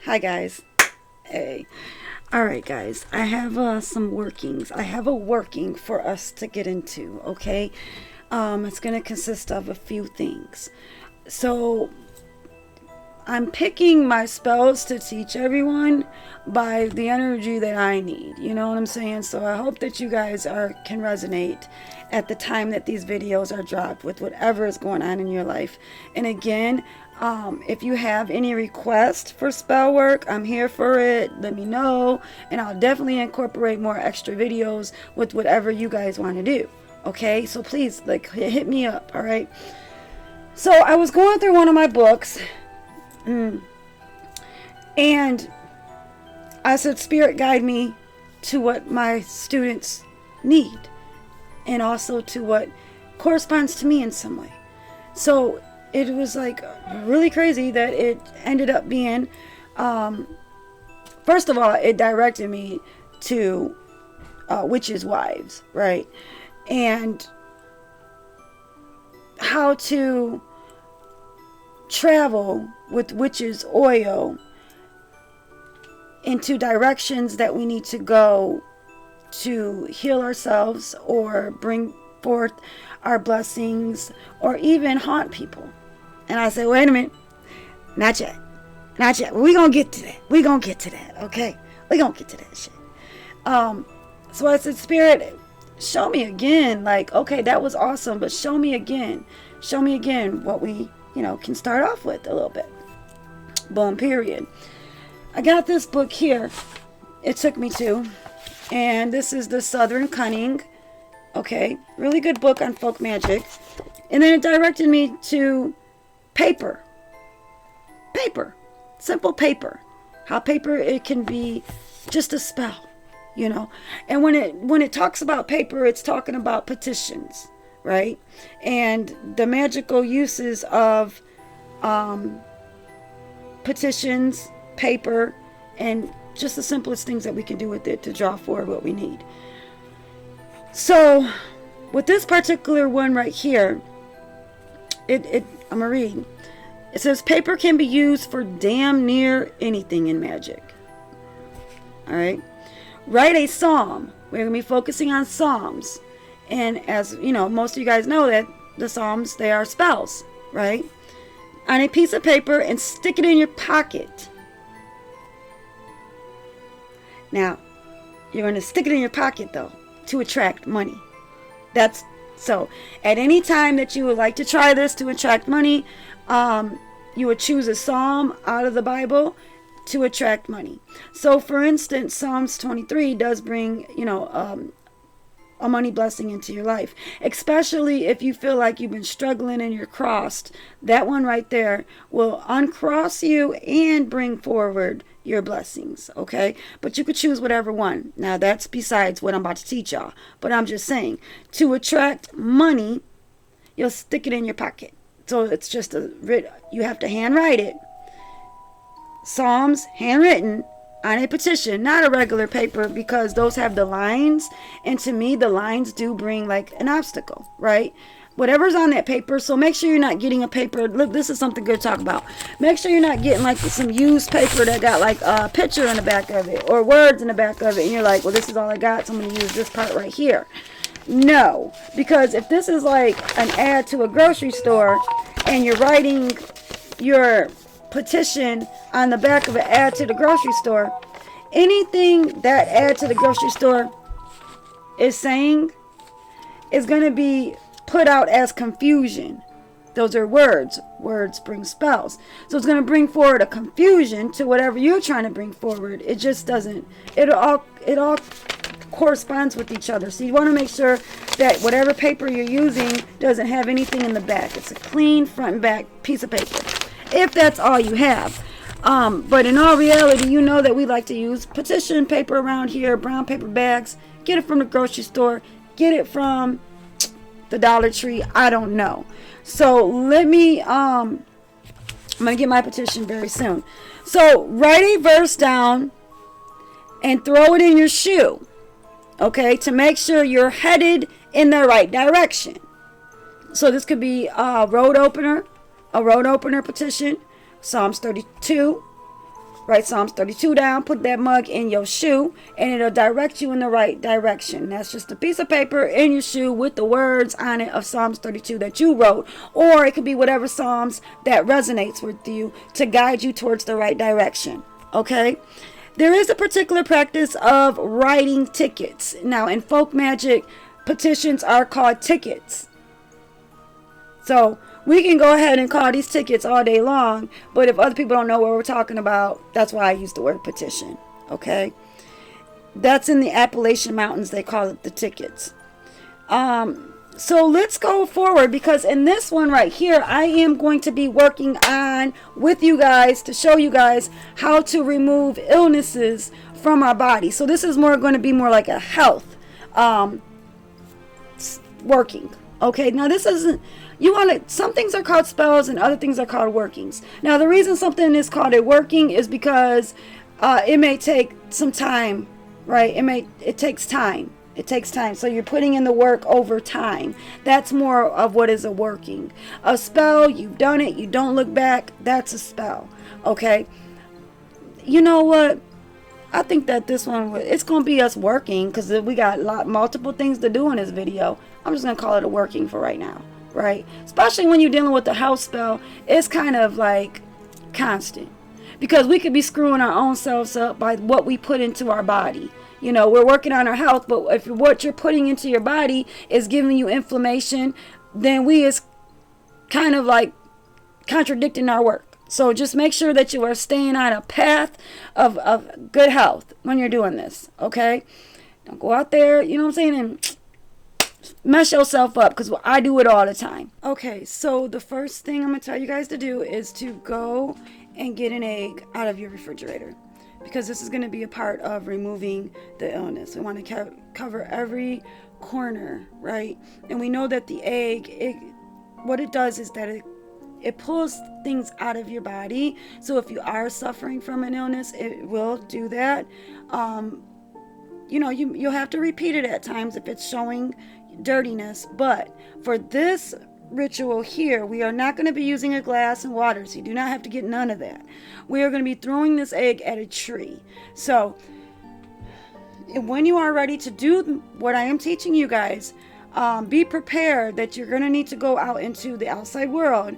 Hi guys. Hey. Alright guys, I have some workings. I have a working for us to get into, okay? It's going to consist of a few things. So, I'm picking my spells to teach everyone by the energy that I need. You know what I'm saying? So I hope that you guys can resonate at the time that these videos are dropped with whatever is going on in your life. And again, if you have any requests for spell work, I'm here for it. Let me know, and I'll definitely incorporate more extra videos with whatever you guys want to do. Okay, so please, like, hit me up. All right. So I was going through one of my books, and I said, Spirit, guide me to what my students need, and also to what corresponds to me in some way. So it was like really crazy that it ended up being, first of all, it directed me to witches' wives, right? And how to travel with witches' oil into directions that we need to go to heal ourselves or bring forth our blessings or even haunt people. And I said, wait a minute, not yet, not yet. We're going to get to that. We're going to get to that, okay? We're going to get to that shit. So I said, Spirit, show me again. Like, okay, that was awesome, but show me again. Show me again what we, can start off with a little bit. Boom, period. I got this book here. It took me to. And this is the Southern Cunning. Okay, really good book on folk magic. And then it directed me to paper. Paper. Simple paper. How paper, it can be just a spell, And when it talks about paper, it's talking about petitions, right? And the magical uses of petitions, paper, and just the simplest things that we can do with it to draw forward what we need. So, with this particular one right here, I'm going to read. It says, paper can be used for damn near anything in magic. Alright? Write a psalm. We're going to be focusing on psalms. And as, most of you guys know that the psalms, they are spells, right? On a piece of paper and stick it in your pocket. Now, you're going to stick it in your pocket, though, to attract money. That's so. At any time that you would like to try this to attract money, you would choose a psalm out of the Bible to attract money. So, for instance, Psalms 23 does bring, a money blessing into your life, especially if you feel like you've been struggling and you're crossed. That one right there will uncross you and bring forward your blessings, okay? But you could choose whatever one. Now, that's besides what I'm about to teach y'all. But I'm just saying, to attract money, you'll stick it in your pocket. So it's just you have to handwrite it. Psalms, handwritten, on a petition, not a regular paper, because those have the lines, and to me the lines do bring like an obstacle, right? Whatever's on that paper. So make sure you're not getting a paper. Look, this is something good to talk about. Make sure you're not getting like some used paper that got like a picture in the back of it or words in the back of it, and you're like, well, this is all I got, so I'm going to use this part right here. No, because if this is like an ad to a grocery store and you're writing your petition on the back of an ad to the grocery store, anything that ad to the grocery store is saying is going to be put out as confusion. Those are words. Words bring spells. So it's going to bring forward a confusion to whatever you're trying to bring forward. It just doesn't. It all corresponds with each other. So you want to make sure that whatever paper you're using doesn't have anything in the back. It's a clean front and back piece of paper, if that's all you have. But in all reality, you know that we like to use petition paper around here, brown paper bags. Get it from the grocery store. Get it from the Dollar Tree. I don't know. So let me, I'm going to get my petition very soon. So write a verse down and throw it in your shoe. Okay, to make sure you're headed in the right direction. So this could be a road opener petition, Psalms 32, Write Psalms 32 down, put that mug in your shoe, and it'll direct you in the right direction. That's just a piece of paper in your shoe with the words on it of Psalms 32 that you wrote, or it could be whatever Psalms that resonates with you to guide you towards the right direction. Okay? There is a particular practice of writing tickets. Now, in folk magic, petitions are called tickets. So we can go ahead and call these tickets all day long, but if other people don't know what we're talking about, that's why I use the word petition. Okay? That's in the Appalachian Mountains. They call it the tickets. So let's go forward, because in this one right here, I am going to be working on with you guys to show you guys how to remove illnesses from our body. So this is going to be more like a health working. Okay, now this isn't, some things are called spells and other things are called workings. Now the reason something is called a working is because it may take some time, right? It takes time. It takes time. So you're putting in the work over time. That's more of what is a working. A spell, you've done it, you don't look back, that's a spell. Okay? You know what? I think that this one, it's going to be us working, because we got multiple things to do in this video. I'm just going to call it a working for right now. Right? Especially when you're dealing with the house spell, it's kind of like constant. Because we could be screwing our own selves up by what we put into our body. You know, we're working on our health, but if what you're putting into your body is giving you inflammation, then we is kind of like contradicting our work. So just make sure that you are staying on a path of good health when you're doing this, okay? Don't go out there, you know what I'm saying, and mess yourself up, because I do it all the time. Okay, so the first thing I'm going to tell you guys to do is to go and get an egg out of your refrigerator, because this is going to be a part of removing the illness. We want to cover every corner, right? And we know that the egg, what it does is that it pulls things out of your body. So if you are suffering from an illness, it will do that. You know, you'll have to repeat it at times if it's showing dirtiness. But for this ritual here, we are not going to be using a glass and water, so you do not have to get none of that. We are going to be throwing this egg at a tree. So when you are ready to do what I am teaching you guys, be prepared that you're going to need to go out into the outside world,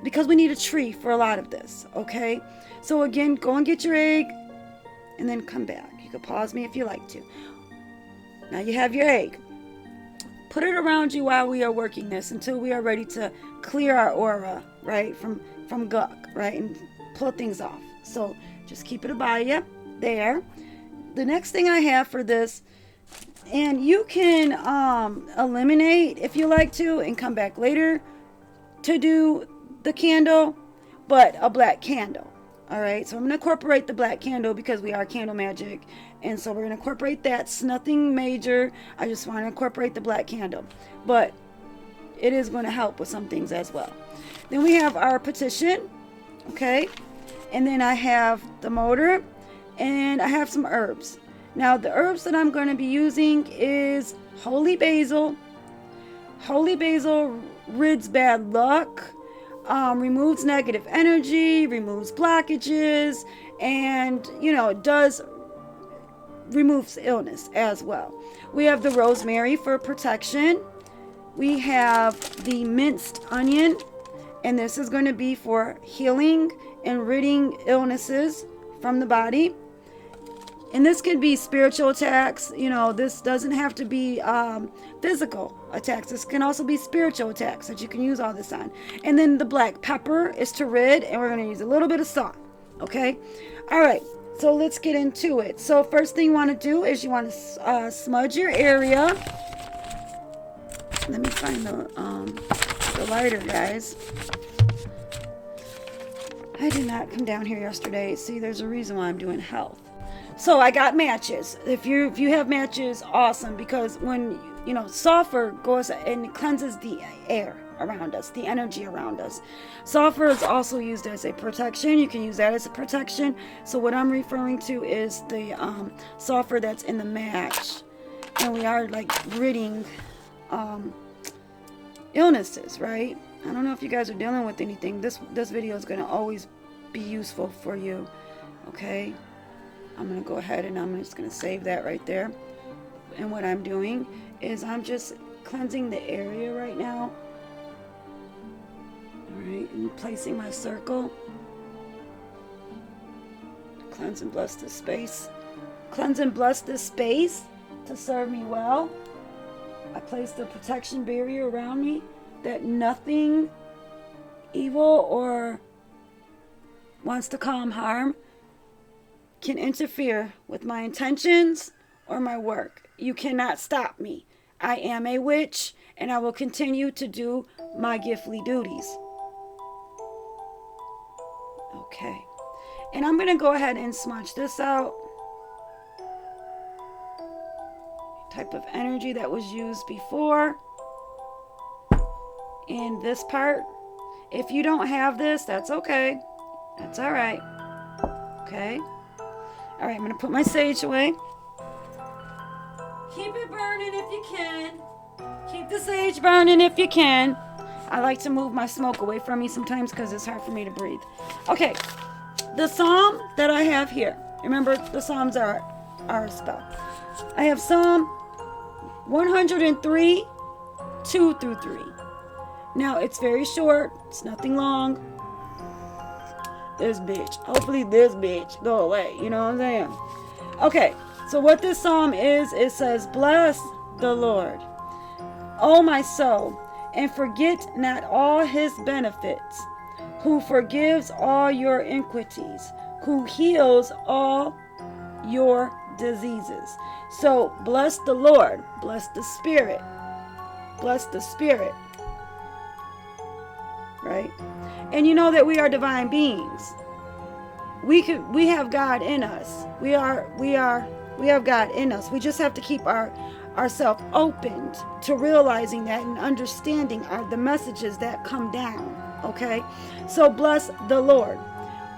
because we need a tree for a lot of this. Okay, so again, go and get your egg and then come back. You can pause me if you like to. Now you have your egg. Put it around you while we are working this until we are ready to clear our aura, right, from gunk, right, and pull things off. So just keep it by you there. The next thing I have for this, and you can eliminate if you like to and come back later to do the candle, but a black candle. All right, so I'm going to incorporate the black candle because we are candle magic. And so we're going to incorporate that. It's nothing major. I just want to incorporate the black candle. But it is going to help with some things as well. Then we have our petition. Okay. And then I have the motor. And I have some herbs. Now the herbs that I'm going to be using is holy basil. Holy basil rids bad luck. Removes negative energy, removes blockages, and it does removes illness as well. We have the rosemary for protection. We have the minced onion, and this is going to be for healing and ridding illnesses from the body. And this could be spiritual attacks. This doesn't have to be physical attacks. This can also be spiritual attacks that you can use all this on. And then the black pepper is to rid, and we're going to use a little bit of salt. Okay? All right. So let's get into it. So first thing you want to do is you want to smudge your area. Let me find the lighter, guys. I did not come down here yesterday. See, there's a reason why I'm doing health. So I got matches. If you have matches, awesome, because when sulfur goes and cleanses the air around us, the energy around us. Sulfur is also used as a protection. You can use that as a protection. So what I'm referring to is the sulfur that's in the match, and we are like ridding illnesses, right? I don't know if you guys are dealing with anything. This video is going to always be useful for you. Okay, I'm going to go ahead and I'm just going to save that right there. And what I'm doing is I'm just cleansing the area right now. All right, and placing my circle. Cleanse and bless this space. Cleanse and bless this space to serve me well. I place the protection barrier around me that nothing evil or wants to cause harm can interfere with my intentions or my work. You cannot stop me. I am a witch, and I will continue to do my giftly duties. Okay. And I'm going to go ahead and smudge this out. Type of energy that was used before. And this part, if you don't have this, that's okay. That's all right. Okay. All right, I'm going to put my sage away. Keep it burning if you can. Keep the sage burning if you can. I like to move my smoke away from me sometimes because it's hard for me to breathe. Okay, the psalm that I have here. Remember, the psalms are a spell. I have Psalm 103, 2 through 3. Now, it's very short. It's nothing long. This bitch. Hopefully this bitch go away. You know what I'm saying? Okay, so what this psalm is, it says, bless the Lord, O my soul, and forget not all his benefits, who forgives all your iniquities, who heals all your diseases. So bless the Lord, bless the Spirit, right? And you know that we are divine beings. We have God in us. We have God in us. We just have to keep ourselves opened to realizing that and understanding the messages that come down. Okay? So bless the Lord.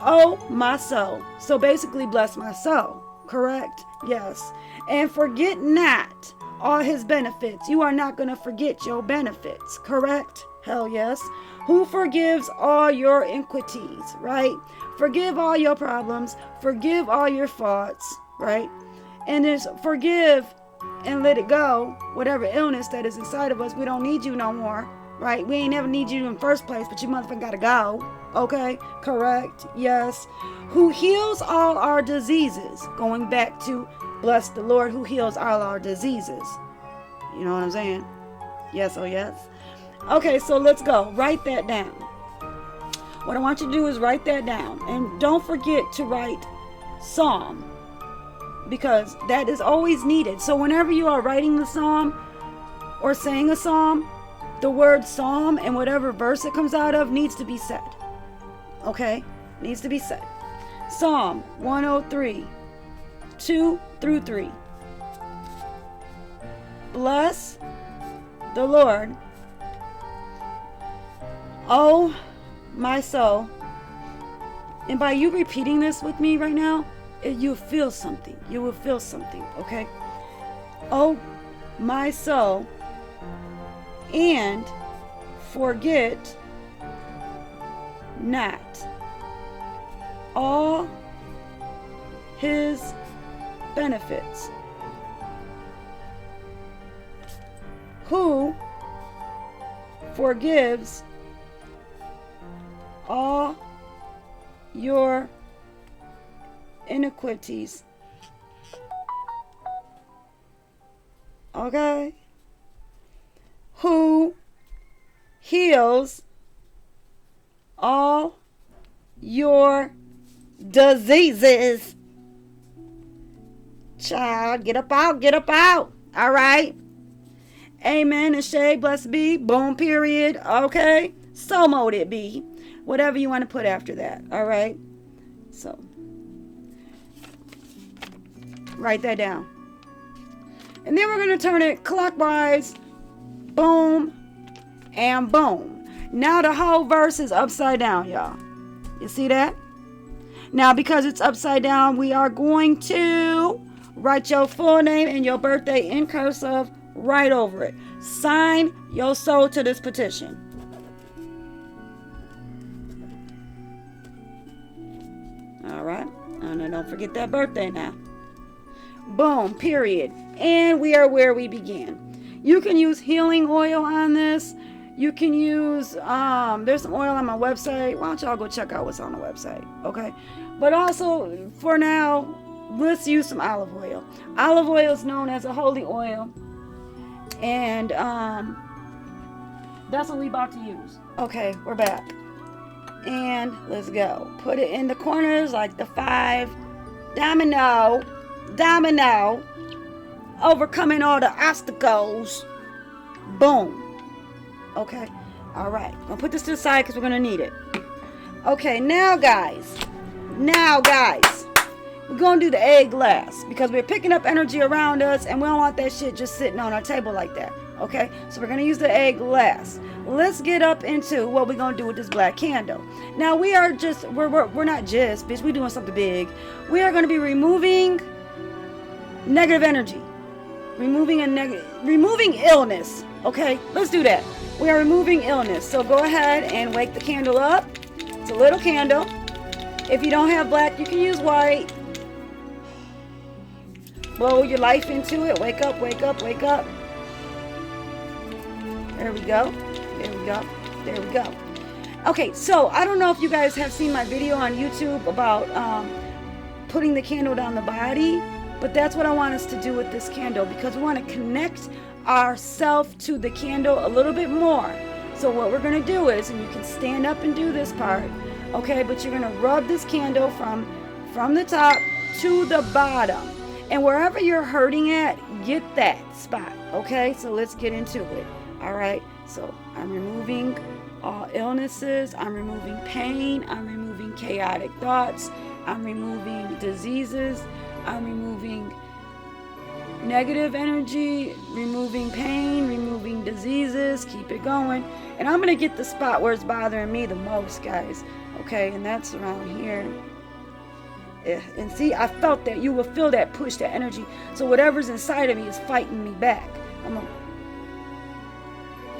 Oh, my soul. So basically bless my soul. Correct? Yes. And forget not all his benefits. You are not going to forget your benefits. Correct? Hell yes. Who forgives all your iniquities, right? Forgive all your problems. Forgive all your faults, right? And just forgive and let it go. Whatever illness that is inside of us, we don't need you no more, right? We ain't never need you in the first place, but you motherfucker gotta go. Okay? Correct? Yes. Who heals all our diseases. Going back to bless the Lord who heals all our diseases. You know what I'm saying? Yes, oh yes. Okay, so let's go. Write that down. What I want you to do is write that down. And don't forget to write psalm, because that is always needed. So whenever you are writing the psalm or saying a psalm, the word psalm and whatever verse it comes out of needs to be said. Okay? Needs to be said. Psalm 103, 2 through 3. Bless the Lord, oh my soul. And by you repeating this with me right now, you'll feel something. You will feel something, okay? Oh my soul, and forget not all his benefits, who forgives all your iniquities. Okay? Who heals all your diseases. Child, get up out, get up out. All right? Amen and shade, blessed be, boom, period. Okay? So mote it be. Whatever you want to put after that. All right? So, write that down. And then we're going to turn it clockwise. Boom and boom. Now the whole verse is upside down, y'all. You see that? Now, because it's upside down, we are going to write your full name and your birthday in cursive right over it. Sign your soul to this petition. All right. Oh, no, don't forget that birthday now. Boom, period. And we are where we began. You can use healing oil on this. You can use, there's some oil on my website. Why don't y'all go check out what's on the website, okay? But also, for now, let's use some olive oil. Olive oil is known as a holy oil. And that's what we about to use. Okay, we're back. And let's go. Put it in the corners like the 5 domino. Overcoming all the obstacles. Boom. Okay. All right. I'm gonna put this to the side because we're gonna need it. Okay. Now, guys. We're gonna do the egg last because we're picking up energy around us, and we don't want that shit just sitting on our table like that. Okay. So we're gonna use the egg last. Let's get up into what we're gonna do with this black candle. Now we're not just, bitch. We're doing something big. We are gonna be removing negative energy. Removing illness. Okay, let's do that. We are removing illness. So go ahead and wake the candle up. It's a little candle. If you don't have black, you can use white. Blow your life into it. Wake up, wake up, wake up. There we go. There we go. There we go. Okay, so I don't know if you guys have seen my video on YouTube about putting the candle down the body. But that's what I want us to do with this candle because we want to connect ourselves to the candle a little bit more. So what we're going to do is, and you can stand up and do this part, okay, but you're going to rub this candle from the top to the bottom. And wherever you're hurting at, get that spot, okay? So let's get into it, all right? So I'm removing all illnesses. I'm removing pain. I'm removing chaotic thoughts. I'm removing diseases. I'm removing negative energy, removing pain, removing diseases. Keep it going. And I'm going to get the spot where it's bothering me the most, guys. Okay, and that's around here. And see, I felt that. You will feel that push, that energy. So whatever's inside of me is fighting me back. I'm going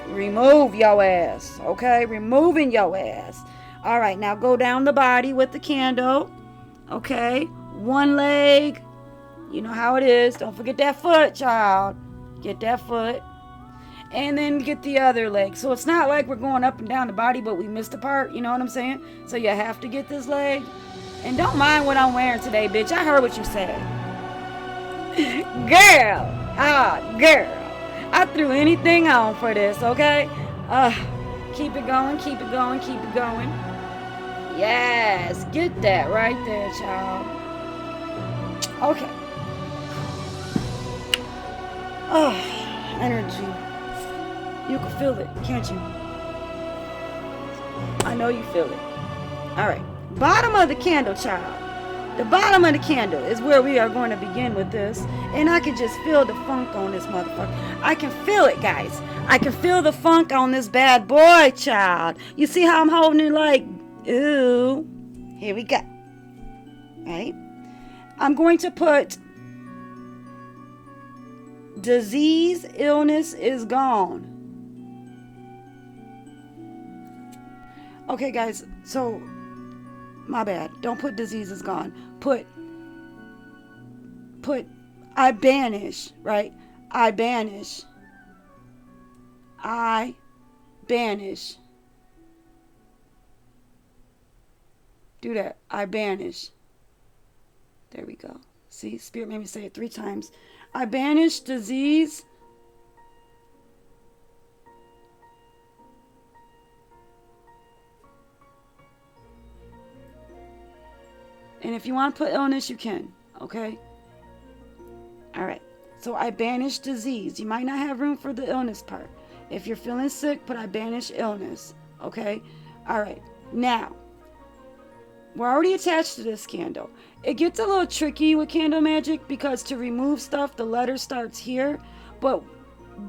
to remove your ass. Okay, removing your ass. All right, now go down the body with the candle. Okay, one leg. You know how it is. Don't forget that foot, child. Get that foot. And then get the other leg. So it's not like we're going up and down the body, but we missed a part. You know what I'm saying? So you have to get this leg. And don't mind what I'm wearing today, bitch. I heard what you said. Girl. I threw anything on for this, okay? Keep it going, keep it going, keep it going. Yes, get that right there, child. Okay. Oh, energy. You can feel it, can't you? I know you feel it. All right. Bottom of the candle, child. The bottom of the candle is where we are going to begin with this. And I can just feel the funk on this motherfucker. I can feel it, guys. I can feel the funk on this bad boy, child. You see how I'm holding it like, ooh. Here we go. Right? I'm going to put disease, illness is gone. Okay, guys. So, my bad. Don't put disease is gone. Put I banish, right? I banish. I banish. Do that. I banish. There we go. See, Spirit made me say it 3 times. I banish disease. And if you want to put illness, you can. Okay? All right. So I banish disease. You might not have room for the illness part. If you're feeling sick, put I banish illness. Okay? All right. Now, we're already attached to this candle. It gets a little tricky with candle magic because to remove stuff, the letter starts here. But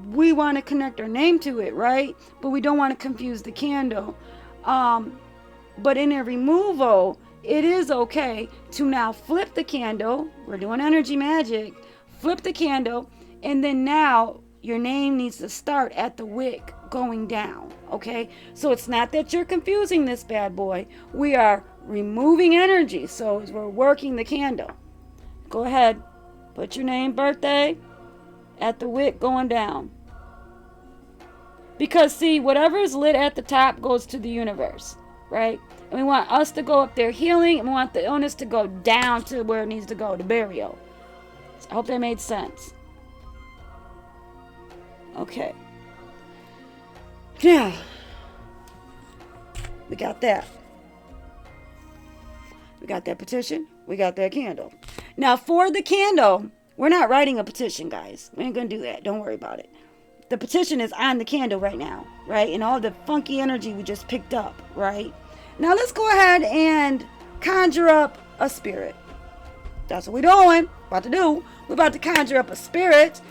we want to connect our name to it, right? But we don't want to confuse the candle. But in a removal, it is okay to now flip the candle. We're doing energy magic. Flip the candle. And then now your name needs to start at the wick going down. Okay, so it's not that you're confusing this bad boy. We are removing energy, so we're working the candle. Go ahead, put your name, birthday at the wick going down. Because see, whatever is lit at the top goes to the universe, right? And we want us to go up there healing, and we want the illness to go down to where it needs to go, to burial. I hope that made sense. Okay. Now, we got that. We got that petition. We got that candle. Now, for the candle, we're not writing a petition, guys. We ain't going to do that. Don't worry about it. The petition is on the candle right now, right? And all the funky energy we just picked up, right? Now, let's go ahead and conjure up a spirit. That's what we're doing. About to do. We're about to conjure up a spirit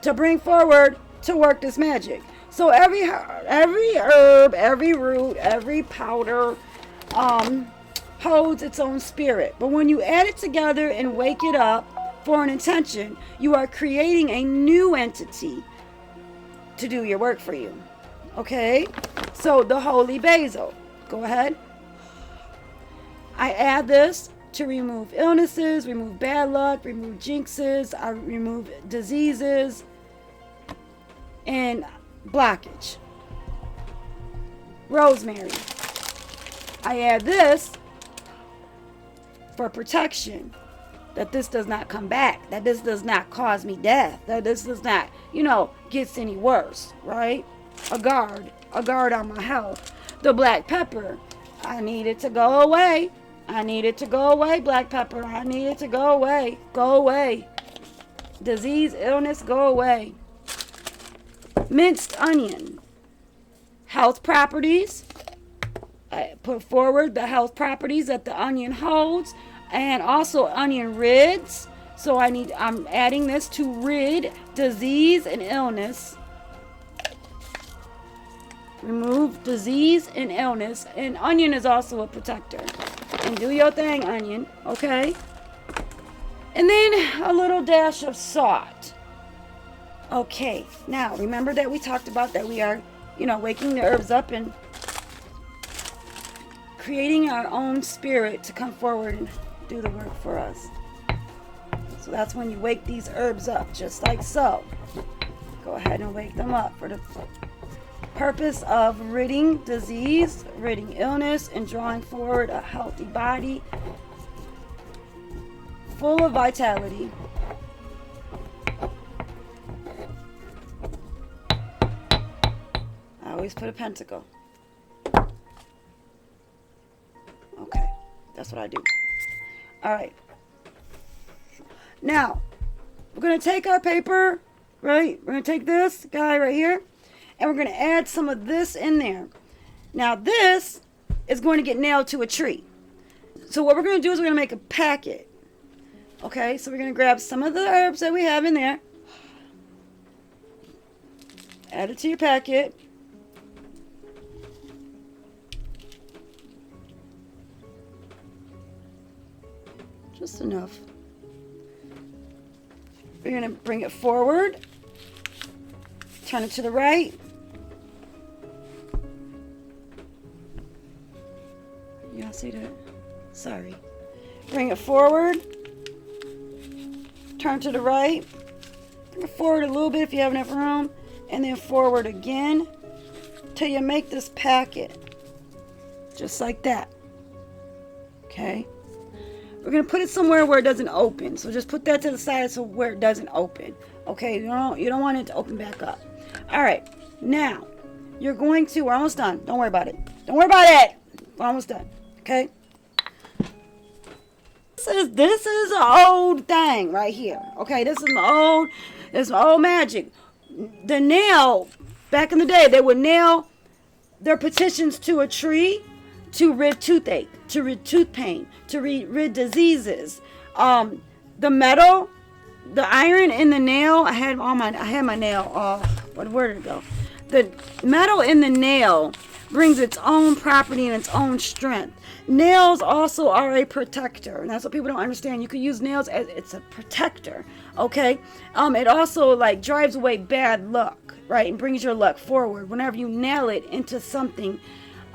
to bring forward to work this magic. So every herb, every root, every powder holds its own spirit. But when you add it together and wake it up for an intention, you are creating a new entity to do your work for you. Okay? So the holy basil. Go ahead. I add this to remove illnesses, remove bad luck, remove jinxes, I remove diseases, and blockage. Rosemary. I add this for protection, that this does not come back, that this does not cause me death, that this does not, gets any worse, right? A guard on my health. The black pepper. I need it to go away. I need it to go away, black pepper. I need it to go away. Go away. Disease, illness, go away. Minced onion. Health properties. I put forward the health properties that the onion holds, and also onion rids. So I'm adding this to rid disease and illness. Remove disease and illness. And onion is also a protector. And do your thing, onion. Okay? And then a little dash of salt. Okay. Now, remember that we talked about that we are, waking the herbs up and creating our own spirit to come forward and do the work for us. So that's when you wake these herbs up, just like so. Go ahead and wake them up for the purpose of ridding disease, ridding illness, and drawing forward a healthy body full of vitality. I always put a pentacle. Okay, that's what I do. All right. Now, we're going to take our paper, right? We're going to take this guy right here, and we're going to add some of this in there. Now, this is going to get nailed to a tree. So what we're going to do is we're going to make a packet. Okay, so we're going to grab some of the herbs that we have in there. Add it to your packet. Just enough. We're going to bring it forward. Turn it to the right. Y'all see that? Sorry. Bring it forward. Turn to the right. Bring it forward a little bit if you have enough room. And then forward again till you make this packet. Just like that. Okay? We're going to put it somewhere where it doesn't open. So just put that to the side so where it doesn't open. Okay? You don't want it to open back up. All right. Now, we're almost done. Don't worry about it. Don't worry about it. We're almost done. Okay? This is an old thing right here. Okay? This is old magic. The nail, back in the day, they would nail their petitions to a tree to rid toothache, to rid tooth pain, to rid diseases. The metal, the iron in the nail, I had my nail, where did it go? The metal in the nail brings its own property and its own strength. Nails also are a protector, and that's what people don't understand. You can use nails as it's a protector, okay? It also like drives away bad luck, right, and brings your luck forward whenever you nail it into something.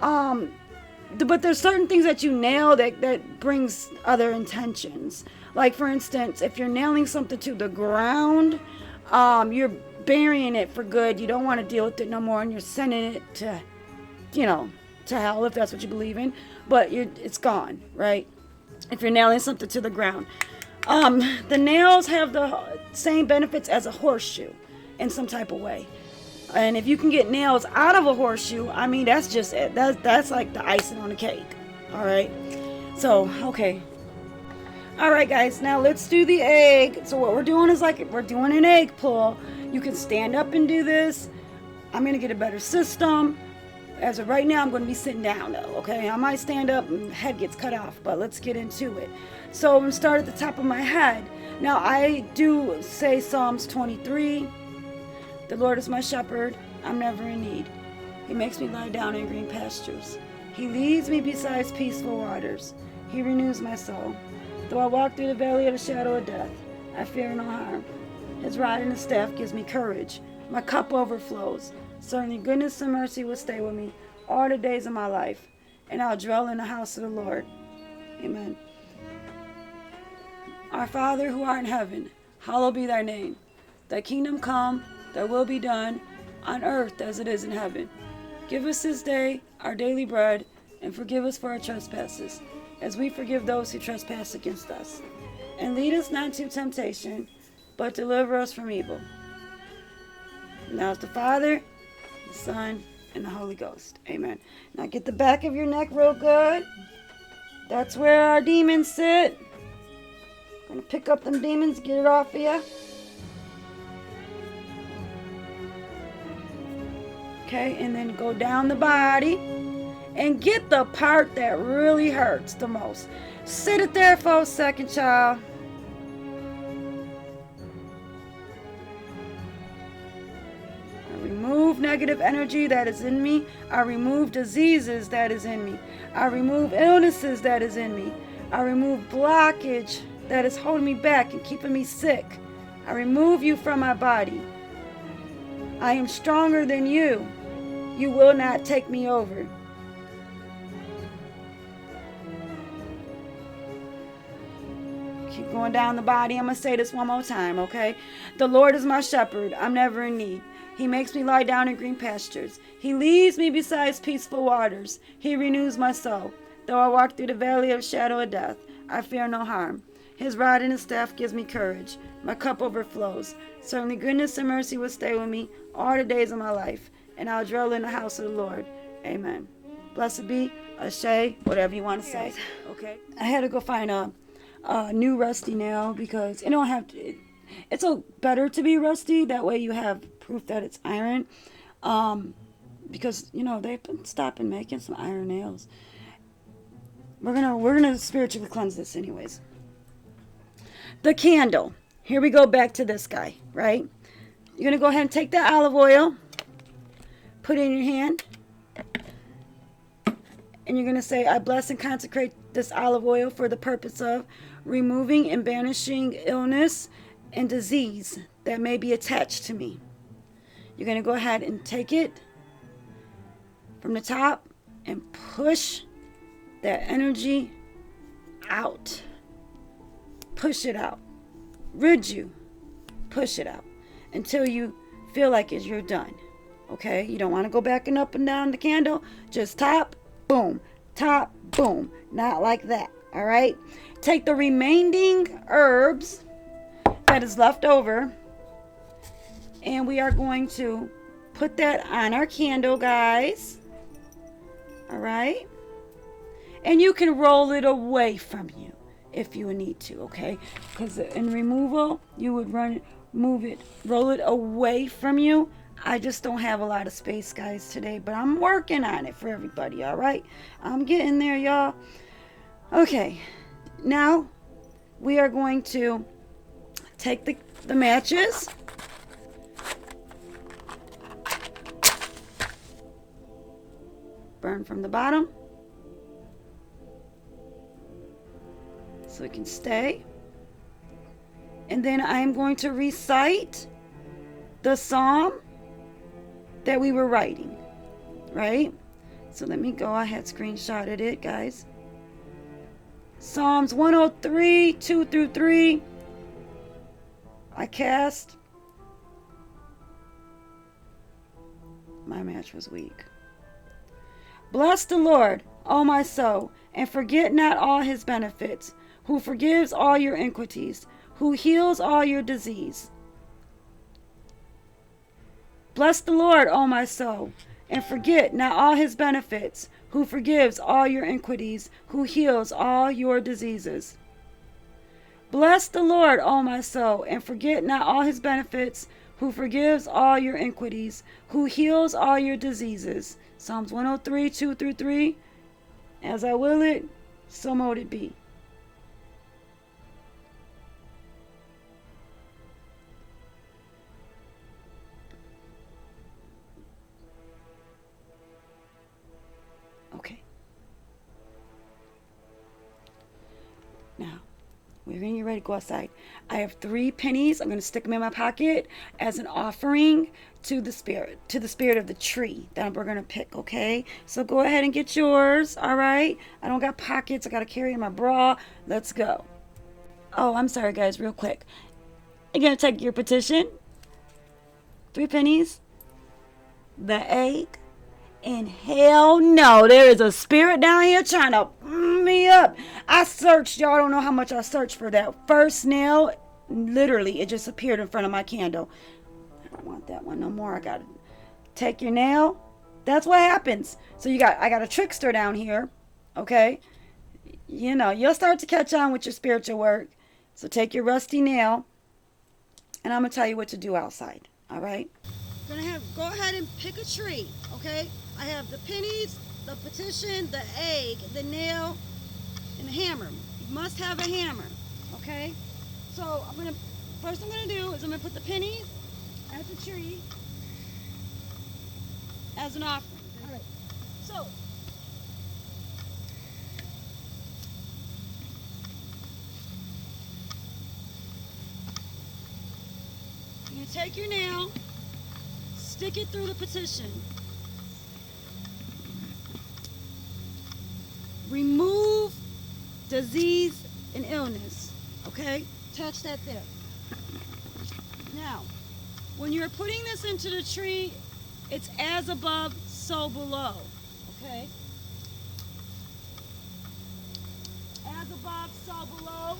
But there's certain things that you nail that brings other intentions. Like for instance, if you're nailing something to the ground, you're burying it for good. You don't want to deal with it no more, and you're sending it to, to hell if that's what you believe in. But it's gone, right? If you're nailing something to the ground. The nails have the same benefits as a horseshoe in some type of way. And if you can get nails out of a horseshoe, I mean, that's just it. That's like the icing on the cake. All right. So, okay. All right, guys. Now let's do the egg. So what we're doing is we're doing an egg pull. You can stand up and do this. I'm going to get a better system. As of right now, I'm going to be sitting down, though. Okay. I might stand up and head gets cut off, but let's get into it. So I'm going to start at the top of my head. Now, I do say Psalms 23. The Lord is my shepherd, I'm never in need. He makes me lie down in green pastures. He leads me beside peaceful waters. He renews my soul. Though I walk through the valley of the shadow of death, I fear no harm. His rod and his staff gives me courage. My cup overflows. Certainly goodness and mercy will stay with me all the days of my life, and I'll dwell in the house of the Lord. Amen. Our Father who art in heaven, hallowed be thy name. Thy kingdom come, thy will be done, on earth as it is in heaven. Give us this day our daily bread, and forgive us for our trespasses, as we forgive those who trespass against us. And lead us not into temptation, but deliver us from evil. Now it's the Father, the Son, and the Holy Ghost. Amen. Now get the back of your neck real good. That's where our demons sit. Gonna pick up them demons, get it off of you. Okay, and then go down the body and get the part that really hurts the most. Sit it there for a second, child. I remove negative energy that is in me. I remove diseases that is in me. I remove illnesses that is in me. I remove blockage that is holding me back and keeping me sick. I remove you from my body. I am stronger than you. You will not take me over. Keep going down the body. I'm going to say this one more time, okay? The Lord is my shepherd. I'm never in need. He makes me lie down in green pastures. He leads me beside peaceful waters. He renews my soul. Though I walk through the valley of the shadow of death, I fear no harm. His rod and his staff gives me courage. My cup overflows. Certainly goodness and mercy will stay with me all the days of my life, and I'll dwell in the house of the Lord. Amen. Blessed be, Ashe, whatever you want to say. Okay. I had to go find a new rusty nail because it don't have to. It's better to be rusty. That way you have proof that it's iron. Because they've been stopping making some iron nails. We're gonna spiritually cleanse this anyways. The candle. Here we go back to this guy, right? You're gonna go ahead and take that olive oil, put it in your hand, and you're gonna say, I bless and consecrate this olive oil for the purpose of removing and banishing illness and disease that may be attached to me. You're gonna go ahead and take it from the top and push that energy out. Push it out. Rid you. Push it out until you feel like you're done. Okay? You don't want to go back and up and down the candle. Just top, boom. Top, boom. Not like that. All right? Take the remaining herbs that is left over, and we are going to put that on our candle, guys. All right? And you can roll it away from you if you need to, okay? Because in removal, you would roll it away from you. I just don't have a lot of space, guys, today, but I'm working on it for everybody, all right? I'm getting there, y'all. Okay, now we are going to take the matches. burn from the bottom so it can stay. And then I'm going to recite the psalm that we were writing, right? So let me go. I had screenshotted it, guys. Psalms 103, 2 through 3. I cast. My match was weak. Bless the Lord, O my soul, and forget not all his benefits, who forgives all your iniquities, who heals all your disease. Bless the Lord, O my soul, and forget not all his benefits, who forgives all your iniquities, who heals all your diseases. Bless the Lord, O my soul, and forget not all his benefits, who forgives all your iniquities, who heals all your diseases. Psalms 103, 2 through 3. As I will it, so mote it be. Okay. Now, we're getting ready to go outside. I have 3 pennies. I'm going to stick them in my pocket as an offering to the spirit of the tree that we're going to pick, okay? So go ahead and get yours, all right? I don't got pockets. I got to carry in my bra. Let's go. Oh, I'm sorry, guys, real quick. You're going to take your petition, 3 pennies, the egg, and hell no, there is a spirit down here trying to me up. I searched, y'all don't know how much I searched for that first nail. Literally, it just appeared in front of my candle. I don't want that one no more. I gotta take your nail. That's what happens. So I got a trickster down here, okay? You know, you'll start to catch on with your spiritual work. So take your rusty nail, and I'm gonna tell you what to do outside. All right? Go ahead and pick a tree, okay? I have the pennies, the petition, the egg, the nail, and the hammer. You must have a hammer, okay? So first I'm gonna do is I'm gonna put the pennies at the tree as an offering. All right. So you're gonna take your nail, stick it through the petition. Remove disease and illness, okay? Touch that there. Now, when you're putting this into the tree, it's as above, so below, okay? As above, so below.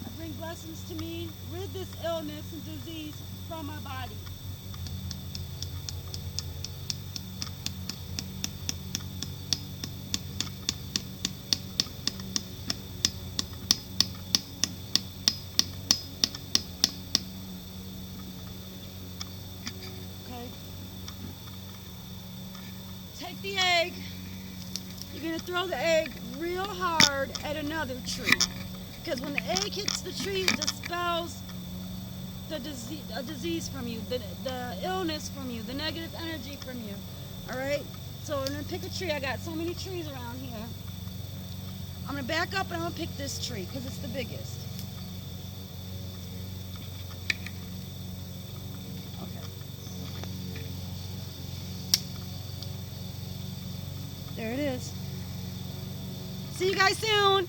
I bring blessings to me, rid this illness and disease from my body. Take the egg, you're going to throw the egg real hard at another tree, because when the egg hits the tree, it dispels the disease from you, the illness from you, the negative energy from you, all right? So I'm going to pick a tree. I got so many trees around here. I'm going to back up and I'm going to pick this tree because it's the biggest. There it is. See you guys soon.